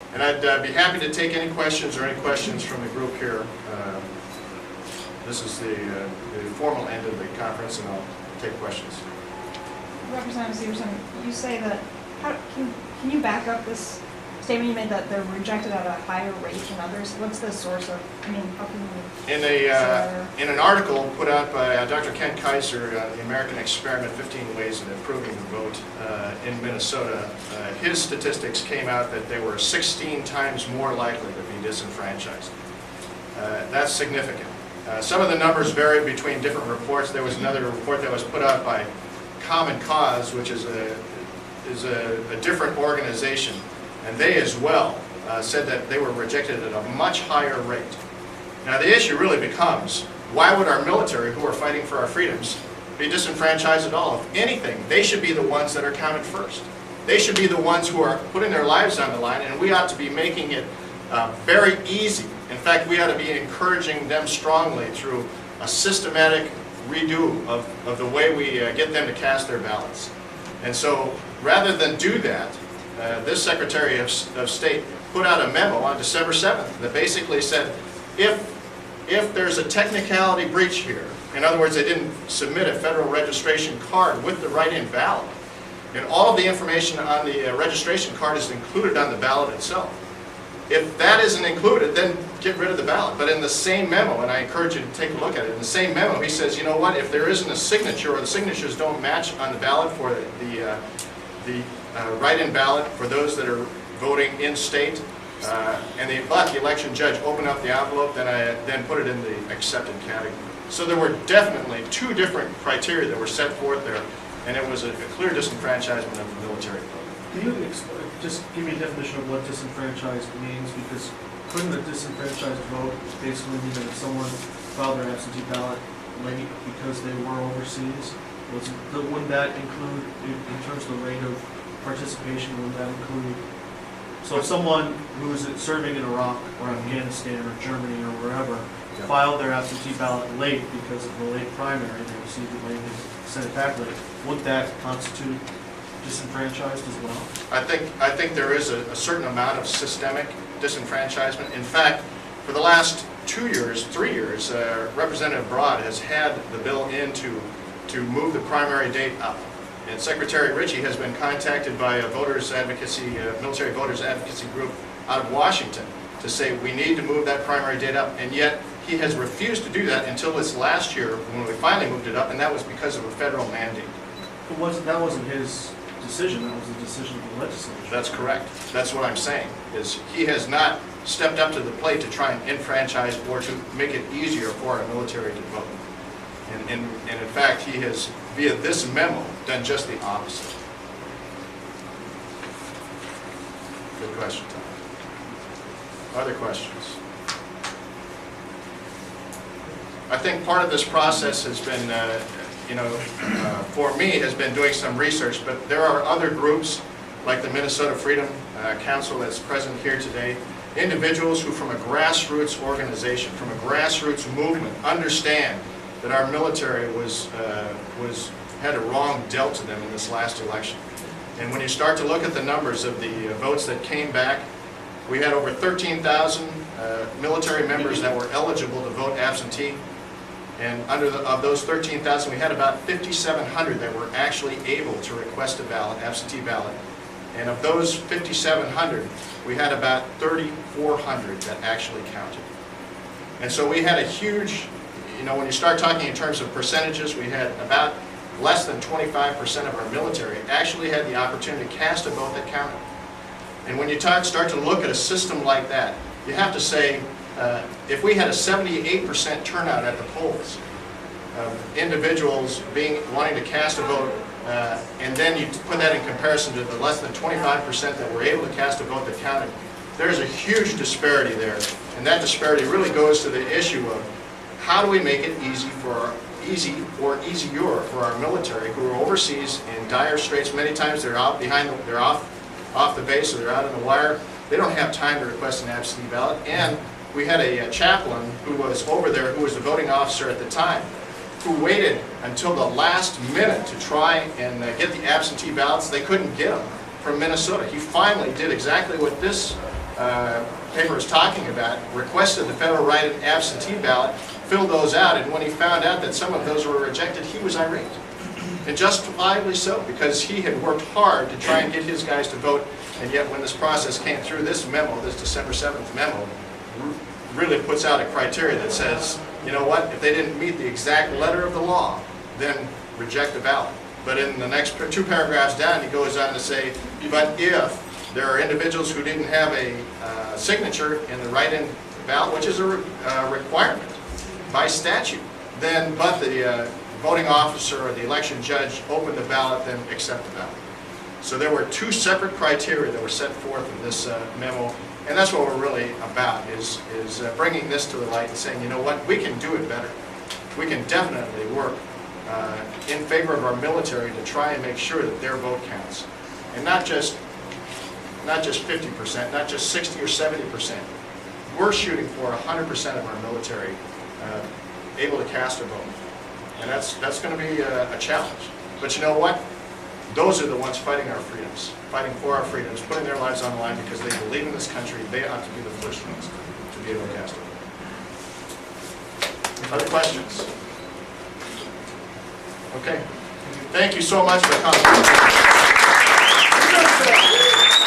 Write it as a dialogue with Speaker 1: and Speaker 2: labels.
Speaker 1: And I'd be happy to take any questions or any questions from the group here. This is the formal end of the conference, and I'll take questions.
Speaker 2: Representative Severson, you say that, can you back up this statement you made that they're rejected at a higher rate than others? What's the source of, I mean, how can you...
Speaker 1: In an article put out by Dr. Ken Kaiser, The American Experiment, 15 Ways of Improving the Vote in Minnesota, his statistics came out that they were 16 times more likely to be disenfranchised. That's significant. Some of the numbers vary between different reports. There was another report that was put out by Common Cause, which is a different organization, and they as well said that they were rejected at a much higher rate. Now the issue really becomes, why would our military, who are fighting for our freedoms, be disenfranchised at all? If anything, they should be the ones that are counted first. They should be the ones who are putting their lives on the line, and we ought to be making it very easy. In fact, we ought to be encouraging them strongly through a systematic redo of the way we get them to cast their ballots. And so, rather than do that, this Secretary of State put out a memo on December 7th that basically said, if there's a technicality breach here, in other words, they didn't submit a federal registration card with the write-in ballot, and all of the information on the registration card is included on the ballot itself. If that isn't included, then get rid of the ballot. But in the same memo, and I encourage you to take a look at it, in the same memo he says, you know what, if there isn't a signature or the signatures don't match on the ballot for the write-in ballot for those that are voting in state, and they let the election judge open up the envelope, then put it in the accepted category. So there were definitely two different criteria that were set forth there, and it was a clear disenfranchisement of the military vote.
Speaker 3: Can you just give me a definition of what disenfranchised means? Because couldn't a disenfranchised vote basically mean that if someone filed their absentee ballot late because they were overseas, wouldn't that include, in terms of the rate of participation, would that include? So if someone who is serving in Iraq or Afghanistan or Germany or wherever filed their absentee ballot late because of the late primary, they received it late, they sent it back late, would that constitute disenfranchised as well?
Speaker 1: I think there is a certain amount of systemic disenfranchisement. In fact, for the last 3 years, Representative Broad has had the bill in to move the primary date up. And Secretary Ritchie has been contacted by a military voters advocacy group out of Washington to say we need to move that primary date up, and yet he has refused to do that until this last year when we finally moved it up, and that was because of a federal mandate.
Speaker 3: But that wasn't his decision, that was the decision of the legislature.
Speaker 1: That's correct. That's what I'm saying, is he has not stepped up to the plate to try and enfranchise or to make it easier for our military to vote. And in fact, he has, via this memo, done just the opposite. Good question, Tom. Other questions? I think part of this process has been, for me, has been doing some research, but there are other groups like the Minnesota Freedom Council that's present here today, individuals who from a grassroots organization, from a grassroots movement, understand that our military had a wrong dealt to them in this last election. And when you start to look at the numbers of the votes that came back, we had over 13,000 military members that were eligible to vote absentee. And of those 13,000, we had about 5,700 that were actually able to request a ballot, absentee ballot. And of those 5,700, we had about 3,400 that actually counted. And so we had a huge, when you start talking in terms of percentages, we had about less than 25% of our military actually had the opportunity to cast a vote that counted. And when you start to look at a system like that, you have to say, if we had a 78% turnout at the polls, individuals wanting to cast a vote, and then you put that in comparison to the less than 25% that were able to cast a vote that counted, there's a huge disparity there. And that disparity really goes to the issue of how do we make it easier for our military who are overseas in dire straits. Many times they're out they're off the base, or they're out on the wire. They don't have time to request an absentee ballot. And we had a chaplain who was over there, who was the voting officer at the time, who waited until the last minute to try and get the absentee ballots. They couldn't get them from Minnesota. He finally did exactly what this paper is talking about, requested the federal write-in absentee ballot, filled those out, and when he found out that some of those were rejected, he was irate. And justifiably so, because he had worked hard to try and get his guys to vote, and yet when this process came through, this memo, this December 7th memo, really puts out a criteria that says, you know what, if they didn't meet the exact letter of the law, then reject the ballot. But in the next 2 paragraphs down, he goes on to say, but if there are individuals who didn't have a signature in the write-in ballot, which is a requirement by statute, then but the voting officer or the election judge opened the ballot, then accept the ballot. So there were 2 separate criteria that were set forth in this memo, and that's what we're really about, is bringing this to the light and saying, you know what, we can do it better. We can definitely work in favor of our military to try and make sure that their vote counts. And not just 50%, not just 60 or 70%. We're shooting for 100% of our military able to cast a vote. And that's going to be a challenge. But you know what? Those are the ones fighting our freedoms, fighting for our freedoms, putting their lives on the line because they believe in this country. They ought to be the first ones to be able to cast a vote. Other questions? Okay. Thank you so much for coming.